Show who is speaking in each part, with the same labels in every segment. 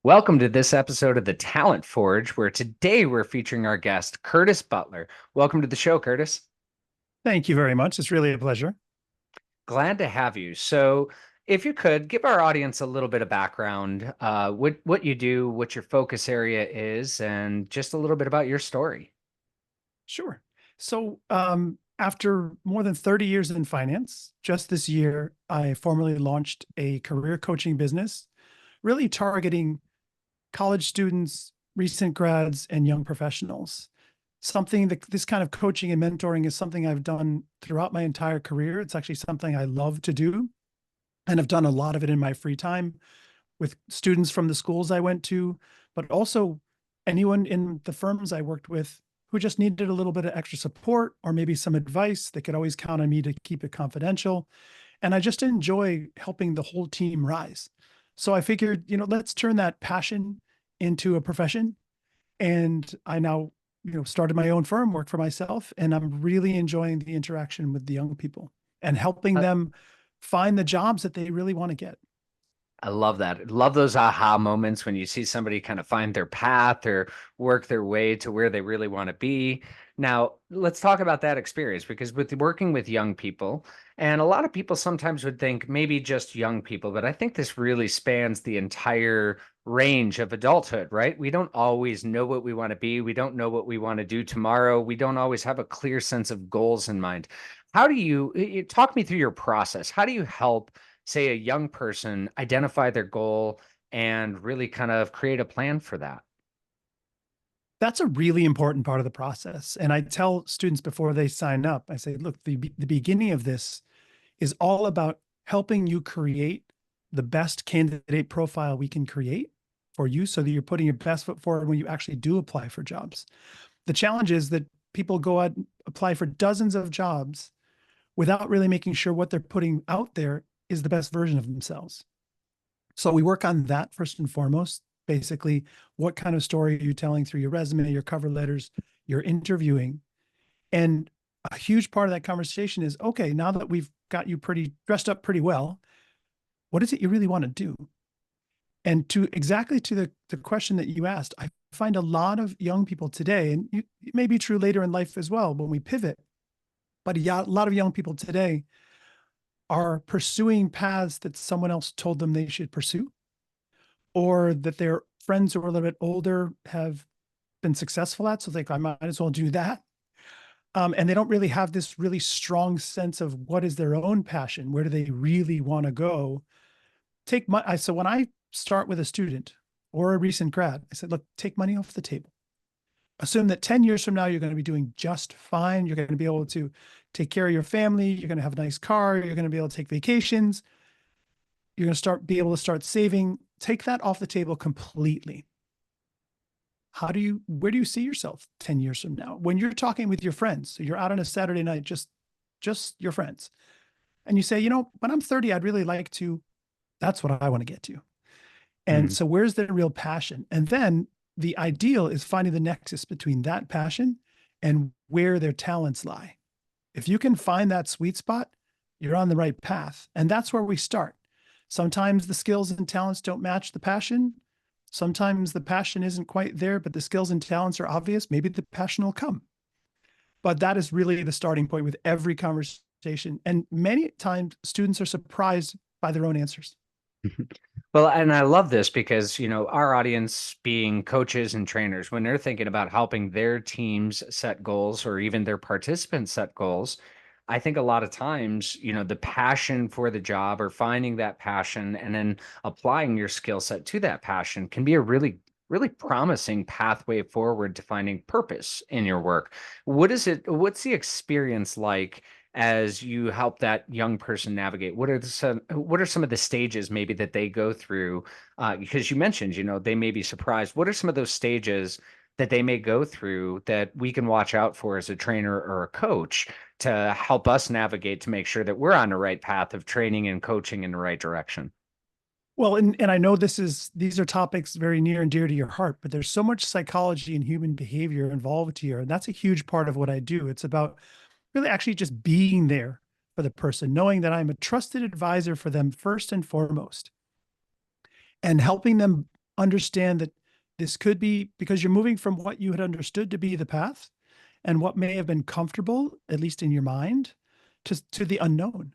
Speaker 1: Welcome to this episode of the Talent Forge, where today we're featuring our guest, Curtis Butler. Welcome to the show, Curtis.
Speaker 2: Thank you very much. It's really a pleasure.
Speaker 1: Glad to have you. So, if you could give our audience a little bit of background, what you do, what your focus area is, and just a little bit about your story.
Speaker 2: Sure. After more than 30 years in finance, just this year, I formally launched a career coaching business, really targeting college students, recent grads, and young professionals. Something that this kind of coaching and mentoring is something I've done throughout my entire career. It's actually something I love to do. And I've done a lot of it in my free time with students from the schools I went to, but also anyone in the firms I worked with who just needed a little bit of extra support or maybe some advice. They could always count on me to keep it confidential. And I just enjoy helping the whole team rise. So I figured, let's turn that passion into a profession. And I now, started my own firm, work for myself, and I'm really enjoying the interaction with the young people and helping
Speaker 1: Uh,
Speaker 2: them find the jobs that they really want to get.
Speaker 1: I love that. Love those aha moments when you see somebody kind of find their path or work their way to where they really want to be. Now, let's talk about that experience because with working with young people, and a lot of people sometimes would think maybe just young people, but I think this really spans the entire range of adulthood, right? We don't always know what we want to be. We don't know what we want to do tomorrow. We don't always have a clear sense of goals in mind. How do you talk me through your process? How do you help, say, a young person identify their goal and really kind of create a plan for that?
Speaker 2: That's a really important part of the process. And I tell students before they sign up, I say, look, the beginning of this is all about helping you create the best candidate profile we can create for you so that you're putting your best foot forward when you actually do apply for jobs. The challenge is that people go out and apply for dozens of jobs without really making sure what they're putting out there is the best version of themselves. So we work on that first and foremost. Basically, what kind of story are you telling through your resume, your cover letters, your interviewing? And a huge part of that conversation is, okay, now that we've got you pretty dressed up pretty well, what is it you really want to do? And to exactly to the question that you asked, I find a lot of young people today, and it may be true later in life as well when we pivot, but a lot of young people today are pursuing paths that someone else told them they should pursue, or that their friends who are a little bit older have been successful at. So they think I might as well do that. And they don't really have this really strong sense of what is their own passion, where do they really want to go. So when I start with a student or a recent grad, I said, look, take money off the table. Assume that 10 years from now, you're going to be doing just fine. You're going to be able to take care of your family. You're going to have a nice car. You're going to be able to take vacations. You're going to be able to start saving. Take that off the table completely. Where do you see yourself 10 years from now? When you're talking with your friends, so you're out on a Saturday night, just your friends, and you say, when I'm 30, I'd really like to, that's what I want to get to. And
Speaker 1: Mhm.
Speaker 2: so where's the real passion? And then the ideal is finding the nexus between that passion and where their talents lie. If you can find that sweet spot, you're on the right path. And that's where we start. Sometimes the skills and talents don't match the passion. Sometimes the passion isn't quite there, but the skills and talents are obvious. Maybe the passion will come. But that is really the starting point with every conversation. And many times students are surprised by their own answers.
Speaker 1: Well, and I love this because, our audience being coaches and trainers, when they're thinking about helping their teams set goals or even their participants set goals, I think a lot of times, the passion for the job or finding that passion and then applying your skill set to that passion can be a really, really promising pathway forward to finding purpose in your work. What's the experience like as you help that young person navigate? What are some of the stages maybe that they go through? Because you mentioned, they may be surprised. What are some of those stages that they may go through that we can watch out for as a trainer or a coach to help us navigate to make sure that we're on the right path of training and coaching in the right direction?
Speaker 2: Well, and I know these are topics very near and dear to your heart, but there's so much psychology and human behavior involved here. And that's a huge part of what I do. It's about really actually just being there for the person, knowing that I'm a trusted advisor for them first and foremost, and helping them understand that this could be because you're moving from what you had understood to be the path and what may have been comfortable, at least in your mind, to the unknown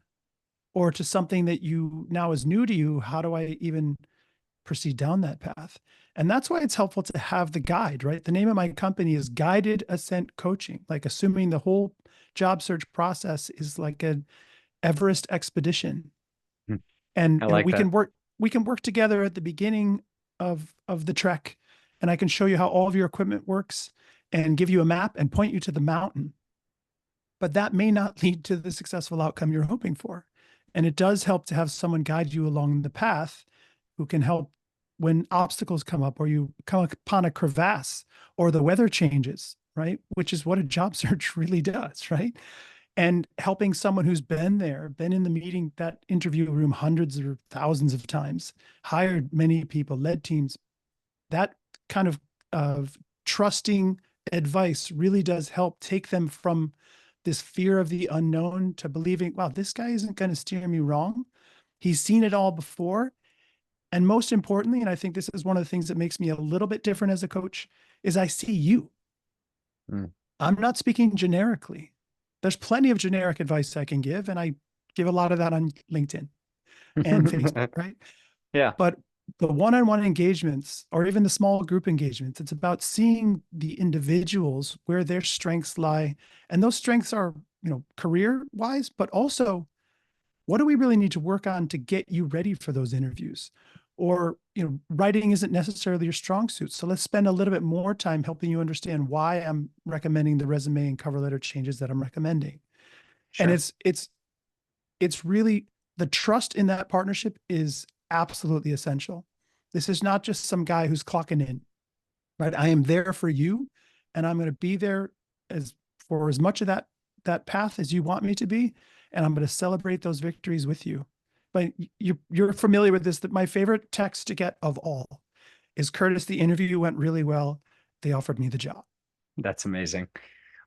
Speaker 2: or to something that you now is new to you. How do I even proceed down that path? And that's why it's helpful to have the guide, right? The name of my company is Guided Ascent Coaching, like assuming the whole job search process is like an Everest expedition.
Speaker 1: Hmm.
Speaker 2: And
Speaker 1: I
Speaker 2: you know,
Speaker 1: like that.
Speaker 2: we can work together at the beginning of the trek, and I can show you how all of your equipment works and give you a map and point you to the mountain. But that may not lead to the successful outcome you're hoping for. And it does help to have someone guide you along the path who can help when obstacles come up or you come upon a crevasse or the weather changes, right? Which is what a job search really does, right? And helping someone who's been there, been in the meeting, that interview room hundreds or thousands of times, hired many people, led teams, that kind of trusting advice really does help take them from this fear of the unknown to believing, wow, this guy isn't going to steer me wrong. He's seen it all before. And most importantly, and I think this is one of the things that makes me a little bit different as a coach, is I see you.
Speaker 1: Mm.
Speaker 2: I'm not speaking generically. There's plenty of generic advice I can give, and I give a lot of that on LinkedIn and Facebook, right?
Speaker 1: Yeah,
Speaker 2: But the one-on-one engagements or even the small group engagements, it's about seeing the individuals where their strengths lie. And those strengths are, you know, career wise, but also what do we really need to work on to get you ready for those interviews? Or, you know, writing isn't necessarily your strong suit. So let's spend a little bit more time helping you understand why I'm recommending the resume and cover letter changes that I'm recommending. And
Speaker 1: sure.
Speaker 2: it's really the trust in that partnership is absolutely essential. This is not just some guy who's clocking in, right? I am there for you, and I'm going to be there as for as much of that path as you want me to be, and I'm going to celebrate those victories with you. But you're familiar with this. That my favorite text to get of all is Curtis. The interview went really well. They offered me the job.
Speaker 1: That's amazing.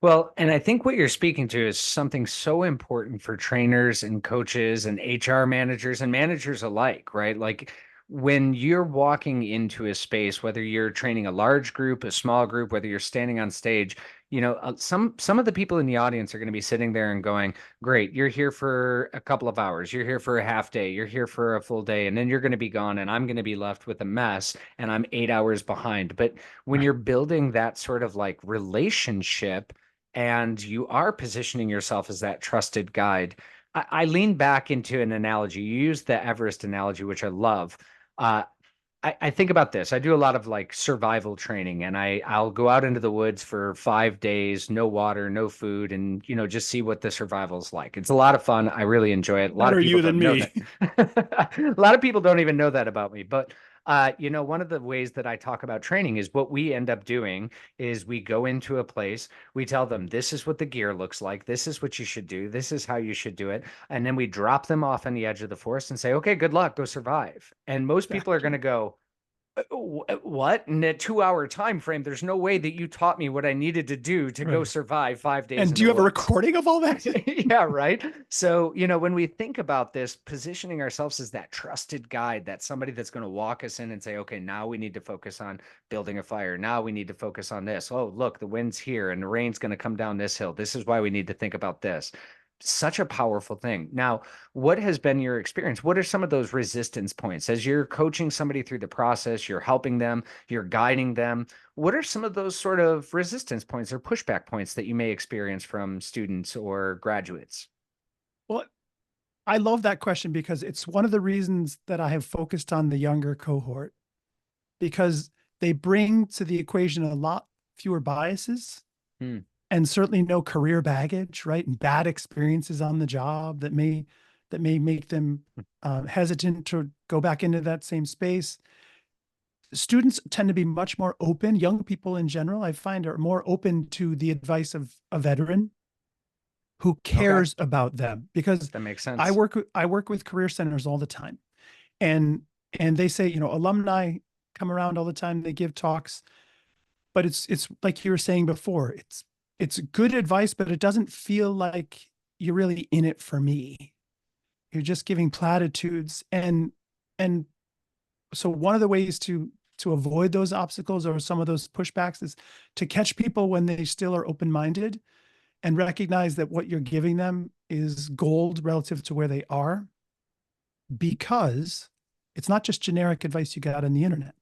Speaker 1: Well, and I think what you're speaking to is something so important for trainers and coaches and HR managers and managers alike, right? Like when you're walking into a space, whether you're training a large group, a small group, whether you're standing on stage, some of the people in the audience are going to be sitting there and going, "Great, you're here for a couple of hours, you're here for a half day, you're here for a full day, and then you're going to be gone, and I'm going to be left with a mess, and I'm 8 hours behind." But when
Speaker 2: Right.
Speaker 1: you're building that sort of like relationship and you are positioning yourself as that trusted guide. I lean back into an analogy. You used the Everest analogy, which I love. Uh, I think about this. I do a lot of like survival training, and I'll go out into the woods for 5 days, no water, no food, and just see what the survival's like. It's a lot of fun. I really enjoy it. A lot of
Speaker 2: Better
Speaker 1: people
Speaker 2: you
Speaker 1: don't
Speaker 2: than
Speaker 1: know
Speaker 2: me.
Speaker 1: that. A lot of people don't even know that about me. But one of the ways that I talk about training is what we end up doing is we go into a place, we tell them this is what the gear looks like, this is what you should do, this is how you should do it, and then we drop them off on the edge of the forest and say, okay, good luck, go survive. And most people are going to
Speaker 2: Exactly.
Speaker 1: go, what? In a 2 hour time frame, there's no way that you taught me what I needed to do to go
Speaker 2: Right.
Speaker 1: survive 5 days
Speaker 2: And
Speaker 1: in
Speaker 2: do
Speaker 1: the
Speaker 2: you have a
Speaker 1: woods.
Speaker 2: recording of all that?
Speaker 1: Yeah, right. So, when we think about this, positioning ourselves as that trusted guide, that somebody that's going to walk us in and say, okay, now we need to focus on building a fire. Now we need to focus on this. Oh, look, the wind's here and the rain's going to come down this hill. This is why we need to think about this. Such a powerful thing. Now, what has been your experience? What are some of those resistance points as you're coaching somebody through the process, you're helping them, you're guiding them? What are some of those sort of resistance points or pushback points that you may experience from students or graduates?
Speaker 2: Well, I love that question because it's one of the reasons that I have focused on the younger cohort because they bring to the equation a lot fewer biases
Speaker 1: Hmm.
Speaker 2: and certainly no career baggage, right? And bad experiences on the job that may make them hesitant to go back into that same space. Students tend to be much more open. Young people in general, I find, are more open to the advice of a veteran who
Speaker 1: Okay,
Speaker 2: cares about them because
Speaker 1: that makes sense.
Speaker 2: I work with career centers all the time, and they say, you know, alumni come around all the time, they give talks, but it's like you were saying before, it's good advice, but it doesn't feel like you're really in it for me. You're just giving platitudes. And so one of the ways to to avoid those obstacles or some of those pushbacks is to catch people when they still are open-minded and recognize that what you're giving them is gold relative to where they are, because it's not just generic advice you got on the internet.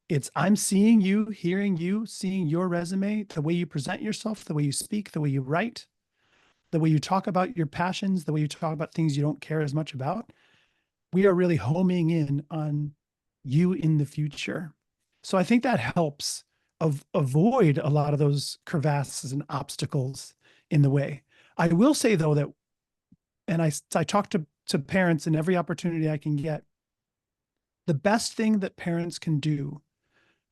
Speaker 2: It's I'm seeing you, hearing you, seeing your resume, the way you present yourself, the way you speak, the way you write, the way you talk about your passions, the way you talk about things you don't care as much about. We are really homing in on you in the future. So I think that helps avoid a lot of those crevasses and obstacles in the way. I will say though that, and I talk to parents in every opportunity I can get, the best thing that parents can do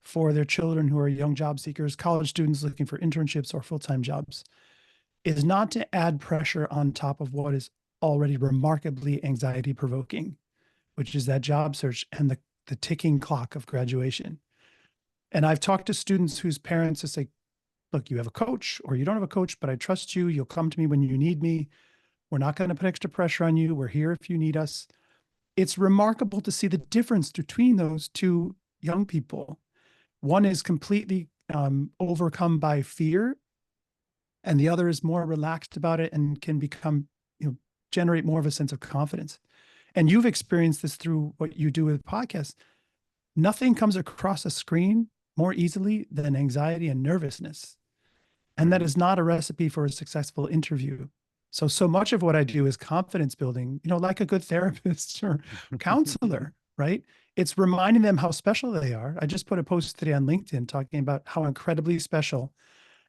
Speaker 2: for their children who are young job seekers, college students looking for internships or full-time jobs, is not to add pressure on top of what is already remarkably anxiety provoking, which is that job search and the ticking clock of graduation. And I've talked to students whose parents just say, look, you have a coach or you don't have a coach, but I trust you. You'll come to me when you need me. We're not going to put extra pressure on you. We're here if you need us. It's remarkable to see the difference between those two young people. One is completely overcome by fear, and the other is more relaxed about it and can become, generate more of a sense of confidence. And you've experienced this through what you do with podcasts. Nothing comes across a screen more easily than anxiety and nervousness. And that
Speaker 1: Mhm.
Speaker 2: is not a recipe for a successful interview. So much of what I do is confidence building, like a good therapist or counselor, right? It's reminding them how special they are. I just put a post today on LinkedIn talking about how incredibly special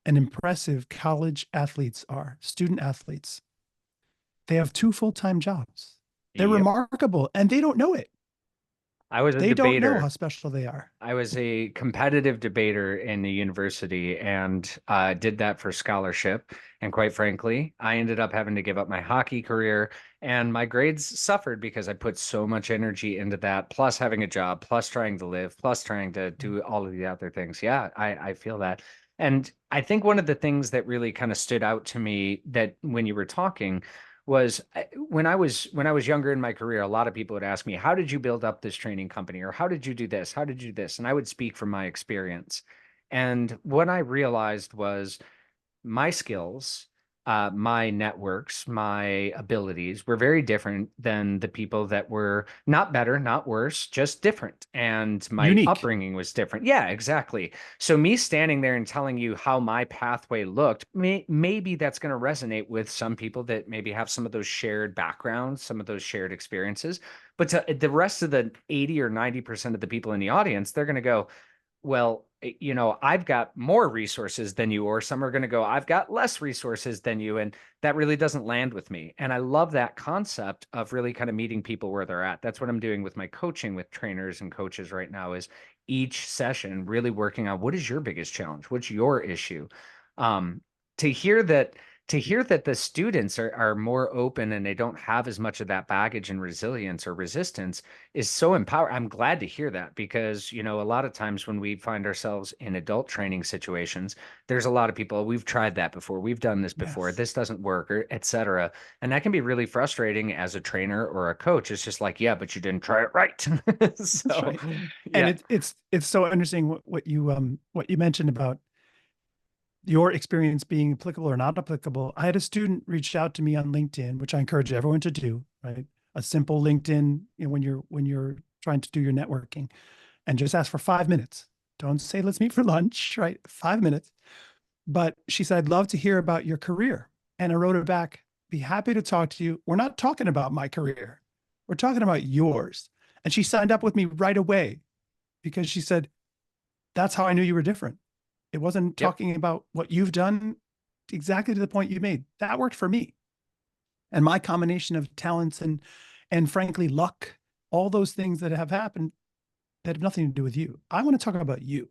Speaker 2: and impressive college athletes are, student athletes. They have two full-time jobs. They're
Speaker 1: Yep.
Speaker 2: remarkable and they don't know it.
Speaker 1: I was a
Speaker 2: They don't know how
Speaker 1: debater.
Speaker 2: special they are.
Speaker 1: I was a competitive debater in the university and did that for scholarship. And quite frankly, I ended up having to give up my hockey career, and my grades suffered because I put so much energy into that, plus having a job, plus trying to live, plus trying to do all of the other things. Yeah, I feel that. And I think one of the things that really kind of stood out to me that when you were talking was when I was younger in my career, a lot of people would ask me, "How did you build up this training company?" or "How did you do this? How did you do this?" And I would speak from my experience. And what I realized was my skills, my networks, my abilities were very different than the people that were not better, not worse, just different. And my
Speaker 2: Unique.
Speaker 1: upbringing was different. Yeah, exactly. So me standing there and telling you how my pathway looked, maybe that's going to resonate with some people that maybe have some of those shared backgrounds, some of those shared experiences. But to the rest of the 80 or 90% of the people in the audience, they're going to go, well, I've got more resources than you, or some are going to go, I've got less resources than you. And that really doesn't land with me. And I love that concept of really kind of meeting people where they're at. That's what I'm doing with my coaching with trainers and coaches right now is each session really working on what is your biggest challenge? What's your issue? Um, to hear that the students are more open and they don't have as much of that baggage and resilience or resistance is so empowering. I'm glad to hear that because, a lot of times when we find ourselves in adult training situations, there's a lot of people, we've tried that before, we've done this before,
Speaker 2: Yes,
Speaker 1: this doesn't work, or et cetera. And that can be really frustrating as a trainer or a coach. It's just like, yeah, but you didn't try it right.
Speaker 2: that's
Speaker 1: So,
Speaker 2: right. And
Speaker 1: yeah.
Speaker 2: it's so interesting what you mentioned about your experience being applicable or not applicable. I had a student reach out to me on LinkedIn, which I encourage everyone to do, right? A simple LinkedIn, when you're trying to do your networking, and just ask for 5 minutes. Don't say let's meet for lunch, right? 5 minutes. But she said, I'd love to hear about your career. And I wrote her back, be happy to talk to you. We're not talking about my career. We're talking about yours. And she signed up with me right away because she said, that's how I knew you were different. It wasn't
Speaker 1: Yep.
Speaker 2: talking about what you've done exactly to the point you made. That worked for me. And my combination of talents and frankly luck, all those things that have happened that have nothing to do with you. I want to talk about you.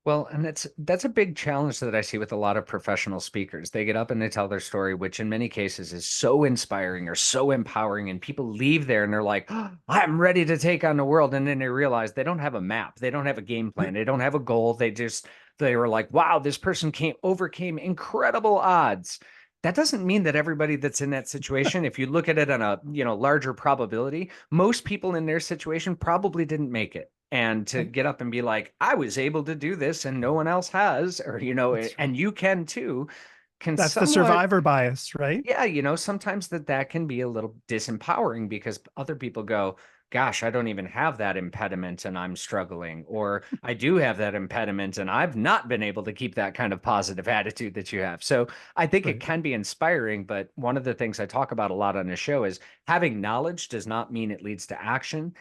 Speaker 1: Well, and that's a big challenge that I see with a lot of professional speakers. They get up and they tell their story, which in many cases is so inspiring or so empowering, and people leave there and they're like, "Oh, I'm ready to take on the world." And then they realize they don't have a map, they don't have a game plan, they don't have a goal. They were like, "Wow, this person overcame incredible odds." That doesn't mean that everybody that's in that situation, if you look at it on a larger probability, most people in their situation probably didn't make it. And to
Speaker 2: Right.
Speaker 1: get up and be like, I was able to do this and no one else has, or,
Speaker 2: That's right.
Speaker 1: and you can too, can
Speaker 2: That's the
Speaker 1: somewhat,
Speaker 2: survivor bias, right?
Speaker 1: yeah, sometimes that can be a little disempowering because other people go, gosh, I don't even have that impediment and I'm struggling. Or I do have that impediment and I've not been able to keep that kind of positive attitude that you have. So I think it
Speaker 2: Right.
Speaker 1: can be inspiring. But one of the things I talk about a lot on the show is having knowledge does not mean it leads to action.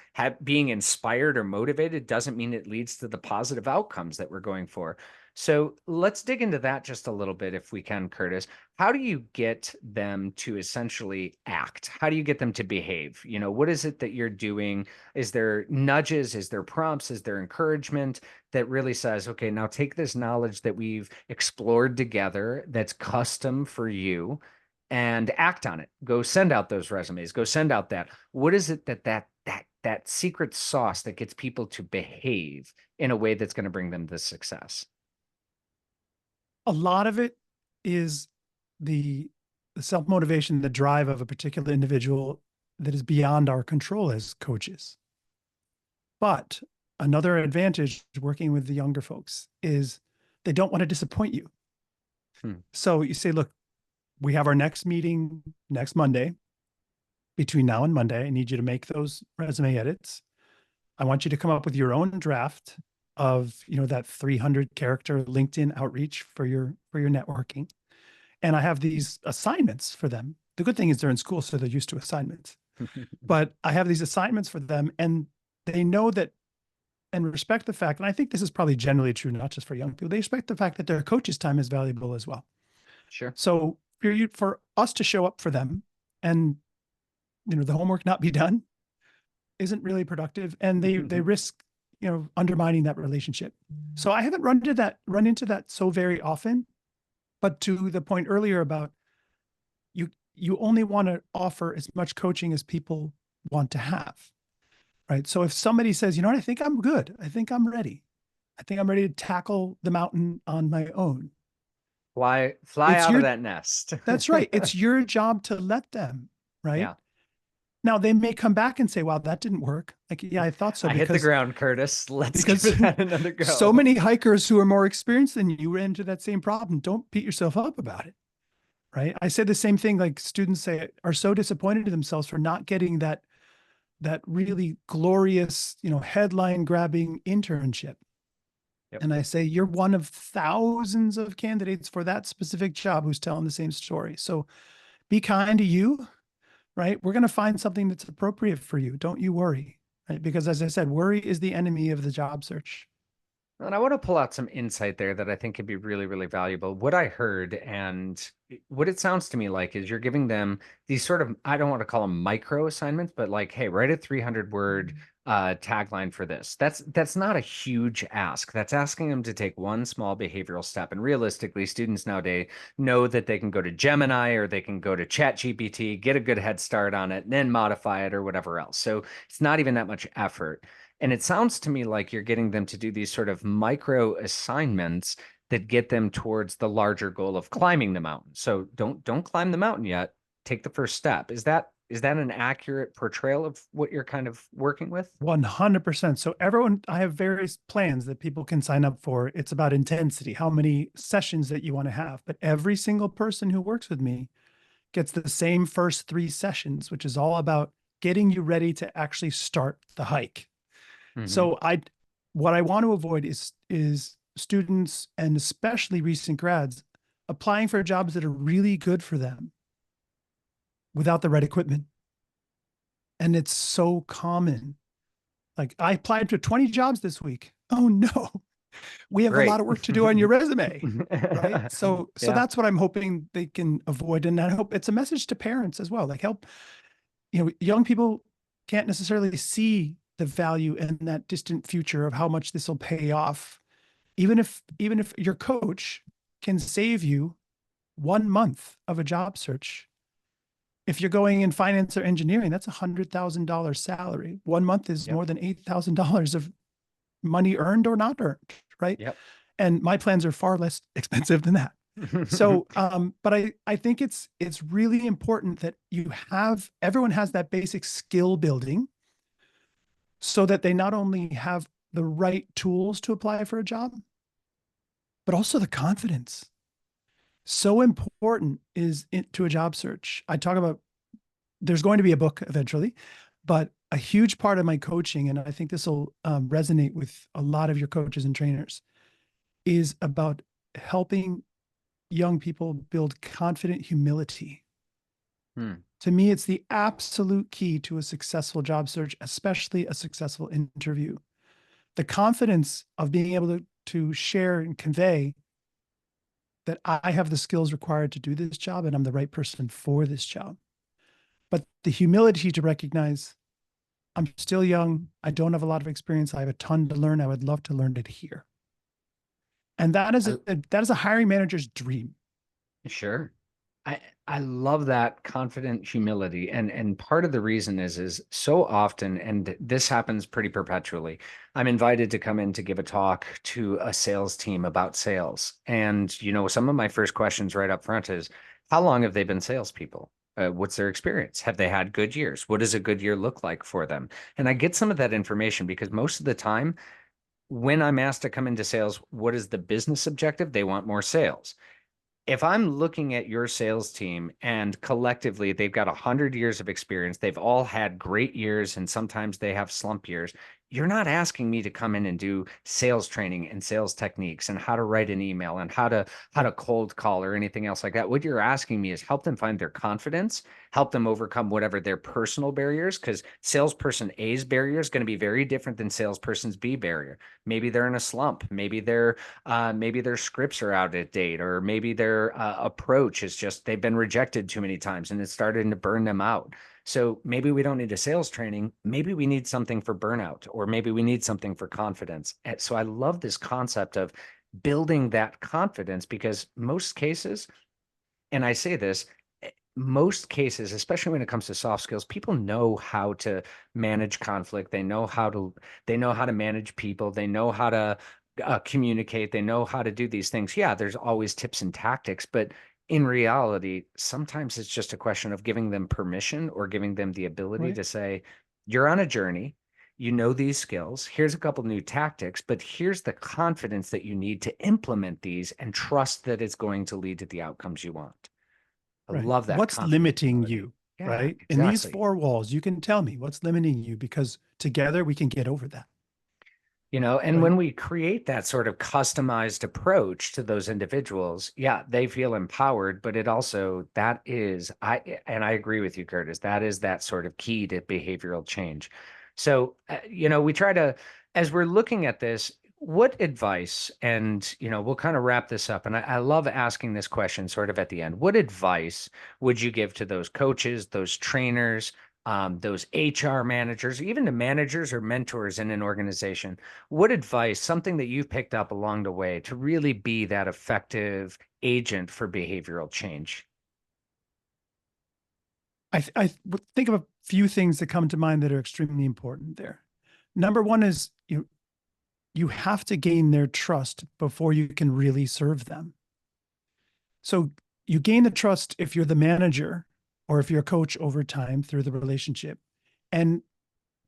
Speaker 1: Being inspired or motivated doesn't mean it leads to the positive outcomes that we're going for. So let's dig into that just a little bit if we can, Curtis. How do you get them to essentially act? How do you get them to behave? What is it that you're doing? Is there nudges? Is there prompts? Is there encouragement that really says, okay, now take this knowledge that we've explored together that's custom for you and act on it. Go send out those resumes. Go send out that. What is it that secret sauce that gets people to behave in a way that's going to bring them the success?
Speaker 2: A lot of it is the, the self-motivation, the drive of a particular individual that is beyond our control as coaches. But another advantage working with the younger folks is they don't want to disappoint you.
Speaker 1: Hmm.
Speaker 2: So you say, look, we have our next meeting next Monday. Between now and Monday, I need you to make those resume edits. I want you to come up with your own draft of, that 300 character LinkedIn outreach for your networking. And I have these assignments for them. The good thing is they're in school, so they're used to assignments. But I have these assignments for them, and they know that and respect the fact, and I think this is probably generally true, not just for young people, they respect the fact that their coach's time is valuable as well.
Speaker 1: Sure.
Speaker 2: So for us to show up for them and the homework not be done isn't really productive, and they risk undermining that relationship. So I haven't run into that so very often, but to the point earlier about you only want to offer as much coaching as people want to have, right? So if somebody says, I think I'm good, I think I'm ready, I think I'm ready to tackle the mountain on my own,
Speaker 1: Fly
Speaker 2: it's
Speaker 1: out of
Speaker 2: your
Speaker 1: that nest.
Speaker 2: that's right, it's your job to let them, right?
Speaker 1: Yeah.
Speaker 2: Now they may come back and say, wow, that didn't work. Like, yeah, I thought so,
Speaker 1: I hit the
Speaker 2: because
Speaker 1: ground, Curtis. Let's give
Speaker 2: because
Speaker 1: that another
Speaker 2: so
Speaker 1: go.
Speaker 2: many hikers who are more experienced than you ran into that same problem. Don't beat yourself up about it, right? I say the same thing, like students say are so disappointed in themselves for not getting that really glorious, headline grabbing internship.
Speaker 1: Yep.
Speaker 2: And I say, you're one of thousands of candidates for that specific job who's telling the same story. So be kind to you, right? We're going to find something that's appropriate for you. Don't you worry, right? Because as I said, worry is the enemy of the job search.
Speaker 1: And I want to pull out some insight there that I think could be really, really valuable. What I heard and what it sounds to me like is you're giving them these sort of, I don't want to call them micro assignments, but like, hey, write a 300 word tagline for this. That's not a huge ask. That's asking them to take one small behavioral step. And realistically, students nowadays know that they can go to Gemini or they can go to ChatGPT, get a good head start on it, and then modify it or whatever else. So it's not even that much effort. And it sounds to me like you're getting them to do these sort of micro assignments that get them towards the larger goal of climbing the mountain. So don't climb the mountain yet. Take the first step. Is that an accurate portrayal of what you're kind of working with?
Speaker 2: 100%. So I have various plans that people can sign up for. It's about intensity, how many sessions that you want to have. But every single person who works with me gets the same first 3 sessions, which is all about getting you ready to actually start the hike.
Speaker 1: Hmm.
Speaker 2: So what I want to avoid is students, and especially recent grads, applying for jobs that are really good for them without the right equipment. And it's so common. Like, I applied to 20 jobs this week. Oh no, we have a lot
Speaker 1: Great.
Speaker 2: of work to do on your resume. Right. So
Speaker 1: Yeah.
Speaker 2: that's what I'm hoping they can avoid. And I hope it's a message to parents as well. Like, help, young people can't necessarily see the value in that distant future of how much this will pay off. Even if your coach can save you 1 month of a job search. If you're going in finance or engineering, that's $100,000 salary. 1 month is
Speaker 1: Yep.
Speaker 2: more than $8,000 of money earned or not earned, right?
Speaker 1: Yep.
Speaker 2: And my plans are far less expensive than that. So, but I think it's really important that everyone has that basic skill building, so that they not only have the right tools to apply for a job, but also the confidence. So important is it to a job search. I talk about there's going to be a book eventually, but a huge part of my coaching, and I think this will resonate with a lot of your coaches and trainers, is about helping young people build confident humility.
Speaker 1: Hmm.
Speaker 2: To me, it's the absolute key to a successful job search, especially a successful interview. The confidence of being able to share and convey that I have the skills required to do this job and I'm the right person for this job. But the humility to recognize I'm still young. I don't have a lot of experience. I have a ton to learn. I would love to learn it here. And
Speaker 1: I,
Speaker 2: that is a hiring manager's dream.
Speaker 1: sure. I I love that confident humility. And part of the reason is so often, and this happens pretty perpetually. I'm invited to come in to give a talk to a sales team about sales. And some of my first questions right up front is, how long have they been salespeople? What's their experience? Have they had good years? What does a good year look like for them? And I get some of that information because most of the time when I'm asked to come into sales, what is the business objective? They want more sales. If I'm looking at your sales team and collectively they've got 100 years of experience, they've all had great years and sometimes they have slump years. You're not asking me to come in and do sales training and sales techniques and how to write an email and how to cold call or anything else like that. What you're asking me is help them find their confidence, help them overcome whatever their personal barriers, because salesperson A's barrier is going to be very different than salesperson's B barrier. Maybe they're in a slump. Maybe their scripts are out of date, or maybe their approach is just they've been rejected too many times and it's starting to burn them out. So maybe we don't need a sales training. Maybe we need something for burnout, or maybe we need something for confidence. And so I love this concept of building that confidence because most cases, and I say this, most cases, especially when it comes to soft skills, people know how to manage conflict. They know how to manage people. They know how to communicate. They know how to do these things. Yeah, there's always tips and tactics, but in reality, sometimes it's just a question of giving them permission or giving them the ability
Speaker 2: Right.
Speaker 1: to say, you're on a journey. You know these skills. Here's a couple new tactics, but here's the confidence that you need to implement these and trust that it's going to lead to the outcomes you want. I
Speaker 2: Right.
Speaker 1: love that
Speaker 2: What's
Speaker 1: confident
Speaker 2: limiting
Speaker 1: humility.
Speaker 2: you?
Speaker 1: Yeah,
Speaker 2: Right. In these
Speaker 1: exactly.
Speaker 2: four walls, you can tell me what's limiting you because together we can get over that.
Speaker 1: And
Speaker 2: Right.
Speaker 1: when we create that sort of customized approach to those individuals, yeah, they feel empowered, but it also, and I agree with you, Curtis, that is that sort of key to behavioral change. So, we try to, as we're looking at this, what advice, and, we'll kind of wrap this up. And I love asking this question sort of at the end. What advice would you give to those coaches, those trainers, those HR managers, even the managers or mentors in an organization? What advice, something that you've picked up along the way to really be that effective agent for behavioral change?
Speaker 2: I think of a few things that come to mind that are extremely important there. Number one is you have to gain their trust before you can really serve them. So you gain the trust if you're the manager or if you're a coach over time through the relationship. And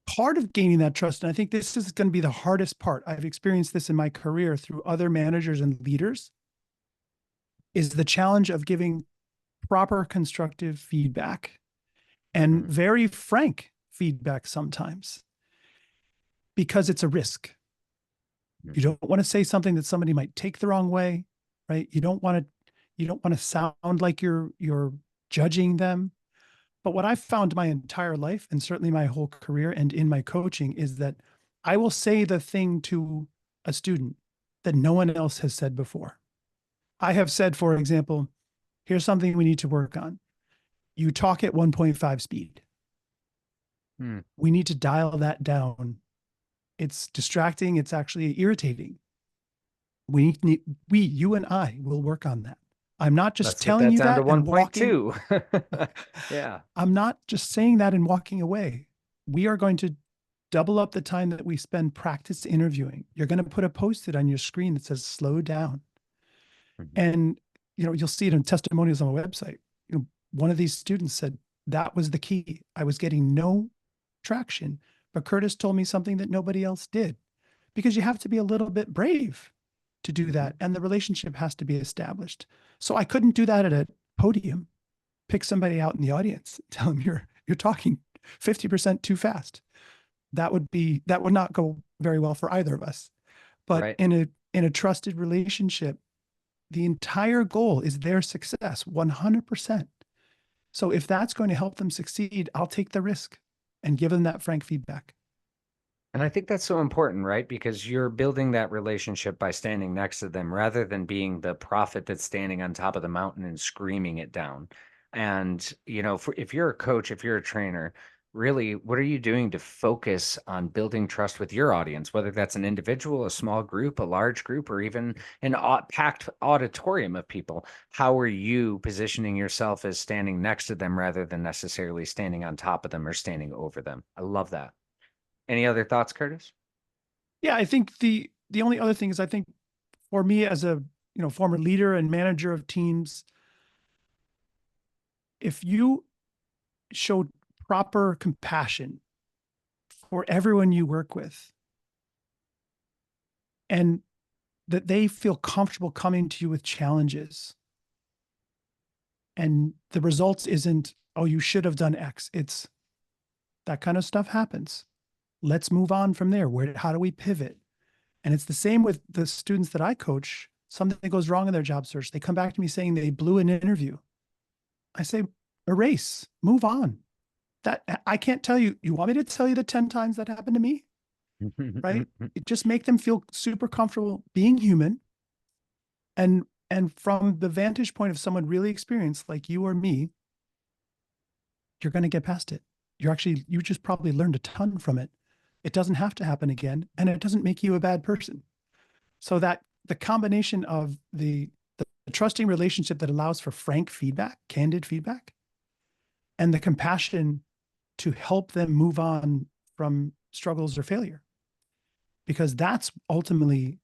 Speaker 2: part of gaining that trust, and I think this is going to be the hardest part, I've experienced this in my career through other managers and leaders, is the challenge of giving proper constructive feedback and
Speaker 1: Mm,
Speaker 2: very frank feedback sometimes because it's a risk. You
Speaker 1: mhm,
Speaker 2: don't want to say something that somebody might take the wrong way, right? You don't want to sound like you're judging them. But what I've found my entire life and certainly my whole career and in my coaching is that I will say the thing to a student that no one else has said before. I have said, for example, here's something we need to work on. You talk at 1.5 speed.
Speaker 1: mm.
Speaker 2: We need to dial that down. It's distracting. It's actually irritating. You and I will work on that. I'm not just
Speaker 1: Let's get
Speaker 2: telling
Speaker 1: that
Speaker 2: you
Speaker 1: down to
Speaker 2: that and walking.
Speaker 1: 1.2. Yeah.
Speaker 2: I'm not just saying that and walking away. We are going to double up the time that we spend practice interviewing. You're going to put a post-it on your screen that says slow down.
Speaker 1: Mhm.
Speaker 2: And you'll see it in testimonials on my website. One of these students said that was the key. I was getting no traction, but Curtis told me something that nobody else did because you have to be a little bit brave to do that. And the relationship has to be established. So I couldn't do that at a podium, pick somebody out in the audience, tell them you're talking 50% too fast. That would not go very well for either of us. But
Speaker 1: Right.
Speaker 2: in a trusted relationship, the entire goal is their success 100%. So if that's going to help them succeed, I'll take the risk and give them that frank feedback.
Speaker 1: And I think that's so important, right? Because you're building that relationship by standing next to them rather than being the prophet that's standing on top of the mountain and screaming it down. And, if you're a coach, if you're a trainer, really, what are you doing to focus on building trust with your audience, whether that's an individual, a small group, a large group, or even an packed auditorium of people? How are you positioning yourself as standing next to them rather than necessarily standing on top of them or standing over them? I love that. Any other thoughts, Curtis?
Speaker 2: Yeah, I think the only other thing is I think for me as a former leader and manager of teams, if you show proper compassion for everyone you work with and that they feel comfortable coming to you with challenges and the results isn't, oh, you should have done X. It's that kind of stuff happens. Let's move on from there. How do we pivot? And it's the same with the students that I coach. Something goes wrong in their job search. They come back to me saying they blew an interview. I say, erase, move on. That I can't tell you. You want me to tell you the 10 times that happened to me? Right? Just make them feel super comfortable being human. And from the vantage point of someone really experienced like you or me, you're going to get past it. You just probably learned a ton from it. It doesn't have to happen again, and it doesn't make you a bad person. So that the combination of the trusting relationship that allows for frank feedback, candid feedback, and the compassion to help them move on from struggles or failure. Because that's ultimately,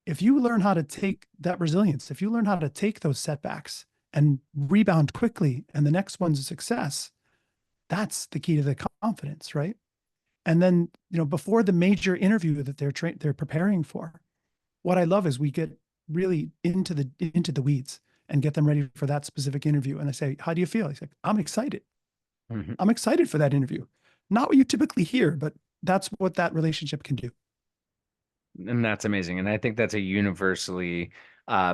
Speaker 2: if you learn how to take that resilience, if you learn how to take those setbacks and rebound quickly, and the next one's a success, that's the key to the confidence, right? And then, before the major interview that they're preparing for, what I love is we get really into the weeds and get them ready for that specific interview. And I say, how do you feel? He's like, I'm excited.
Speaker 1: Mhm.
Speaker 2: I'm excited for that interview. Not what you typically hear, but that's what that relationship can do.
Speaker 1: And that's amazing. And I think that's a universally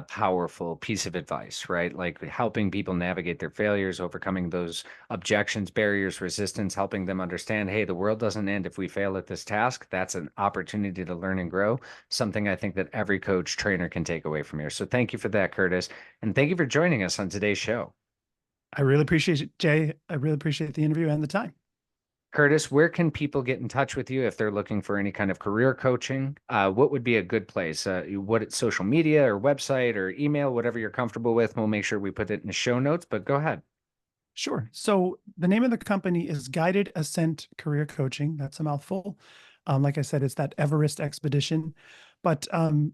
Speaker 1: powerful piece of advice, right? Like helping people navigate their failures, overcoming those objections, barriers, resistance, helping them understand, hey, the world doesn't end if we fail at this task. That's an opportunity to learn and grow, something I think that every coach trainer can take away from here. So thank you for that, Curtis. And thank you for joining us on today's show.
Speaker 2: I really appreciate it, Jay. I really appreciate the interview and the time.
Speaker 1: Curtis, where can people get in touch with you if they're looking for any kind of career coaching? What would be a good place? What social media or website or email, whatever you're comfortable with. We'll make sure we put it in the show notes, but go ahead.
Speaker 2: Sure. So the name of the company is Guided Ascent Career Coaching. That's a mouthful. Like I said, it's that Everest expedition. But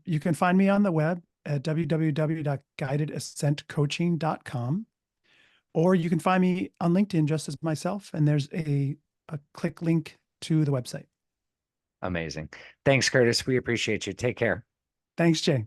Speaker 2: you can find me on the web at www.guidedascentcoaching.com, or you can find me on LinkedIn just as myself, and there's a click link to the website.
Speaker 1: Amazing. Thanks, Curtis. We appreciate you. Take care.
Speaker 2: Thanks, Jay.